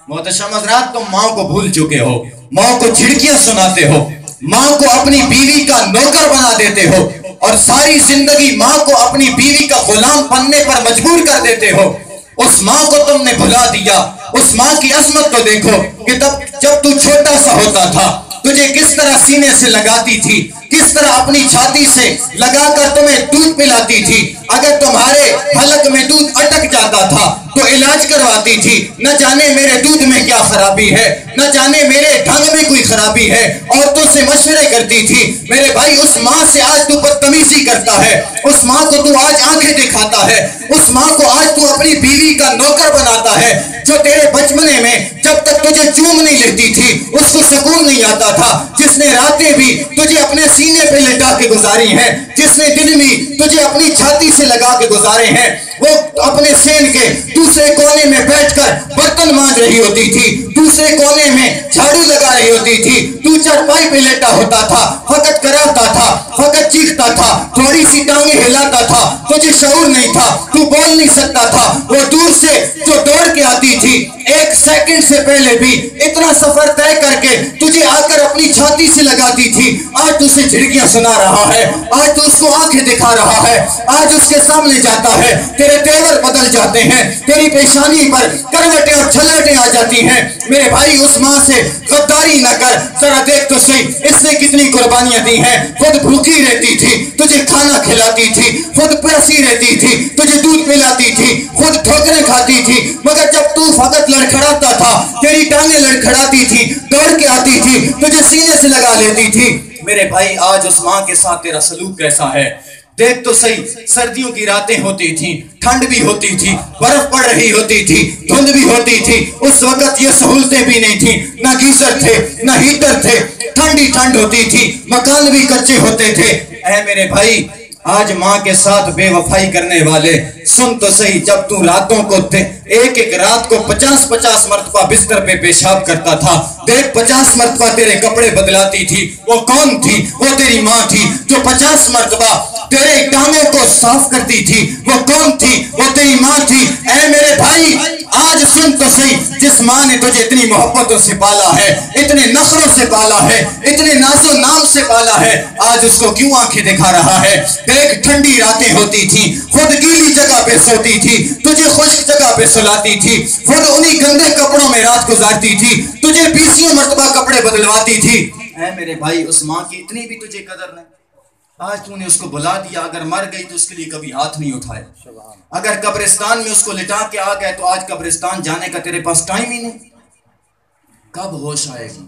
मोहतरम हज़रात, तुम माँ को भूल चुके हो, माँ को झिड़कियां सुनाते हो, माँ को अपनी बीवी का नौकर बना देते हो और सारी जिंदगी माँ को अपनी बीवी का गुलाम बनने पर मजबूर कर देते हो। उस माँ को तुमने भुला दिया। उस माँ की अजमत तो देखो कि तब जब तू छोटा सा होता था तुझे किस तरह सीने से लगाती थी, किस तरह अपनी छाती से लगाकर तुम्हें दूध पिलाती थी। अगर तुम्हारे हलक में दूध अटक जाता था तो इलाज करवाती थी। न जाने मेरे दूध में क्या खराबी है, न जाने मेरे ढंग में कोई खराबी है, औरतों से मशवरे करती थी। मेरे भाई, उस माँ से आज तू बदतमीजी करता है, उस माँ को तू आज आंखें दिखाता है, उस माँ को आज तू अपनी बीवी का नौकर बनाता है, जो तेरे बचपने में जब तक तुझे चूम नहीं लेती थी उसको सुकून नहीं आता था, जिसने रातें भी तुझे अपने सीने पे लेटा के गुजारी हैं, जिसने दिन भी तुझे अपनी छाती से लगा के गुजारे हैं, वो अपने सेन के दूसरे कोने में बैठकर बर्तन मांज रही होती थी, दूसरे कोने में झाड़ू लगा रही होती थी, तू चारपाई पे लेटा होता था, फकत कराता था, फकत चीखता था, थोड़ी सी टांगे हिलाता था, तुझे शऊर नहीं था, तू बोल नहीं सकता था। वो दूर से जो दौड़ के आती थी, एक सेकंड से पहले भी इतना सफर तय करके तुझे आकर अपनी छाती से लगाती थी, आज तुझसे झिड़कियां सुना रहा है, आज तू उसको आंखें दिखा रहा है, आज उसके सामने जाता है, तेरे तेवर बदल जाते हैं, तेरी पेशानी पर करवटें और छलवटें आ जाती हैं। मेरे भाई, उस माँ से गद्दारी न कर, जरा देख तो सही इसने कितनी कुर्बानियां दी हैं। खुद भूखी रहती थी, तुझे खाना खिलाती थी, खुद प्यासी रहती थी, तुझे दूध पिलाती थी, खुद ठोकरें खाती थी, मगर जब तू फकत लड़खड़ाता था, तेरी टांगें लड़खड़ाती थी, दौड़ के आती थी, तुझे सीने से लगा लेती थी। मेरे भाई, आज उस माँ के साथ तेरा सलूक कैसा है? देख तो सही, सर्दियों की रातें होती थी, ठंड भी होती थी, बर्फ पड़ रही होती थी, धुंध भी होती थी। उस वक्त ये सहूलतें भी नहीं थी, ना गीजर थे, ना हीटर थे, ठंडी ठंड होती थी, मकान भी कच्चे होते थे। ऐ मेरे भाई, आज माँ के साथ बेवफाई करने वाले, सुन तो सही, जब तू रातों को एक एक रात को 50-50 मरतबा बिस्तर पे पेशाब करता था, देख 50 मरतबा तेरे कपड़े बदलाती थी, वो कौन थी? वो तेरी माँ थी, जो 50 मरतबा तेरे टांगों को साफ करती थी, वो कौन थी? वो तेरी माँ थी। ऐ मेरे भाई, आज सुन तो सही, जिस माँ ने तुझे इतनी मोहब्बतों से पाला है, इतने नखरों से पाला है, इतने नाजो नाम से पाला है, आज उसको क्यों आंखें दिखा रहा है? देख, ठंडी रातें होती थी, खुद गीली जगह पे सोती थी, तुझे खुश्क जगह पे सुलाती थी, खुद उन्हीं गंदे कपड़ों में रात गुजारती थी, तुझे 20 मरतबा कपड़े बदलवाती थी। ऐ मेरे भाई, उस माँ की इतनी भी तुझे कदर नहीं। आज तूने उसको बुला दिया, अगर मर गई तो उसके लिए कभी हाथ नहीं उठाया, अगर कब्रिस्तान में उसको लिटा के आ गए तो आज कब्रिस्तान जाने का तेरे पास टाइम ही नहीं। कब होश आएगी?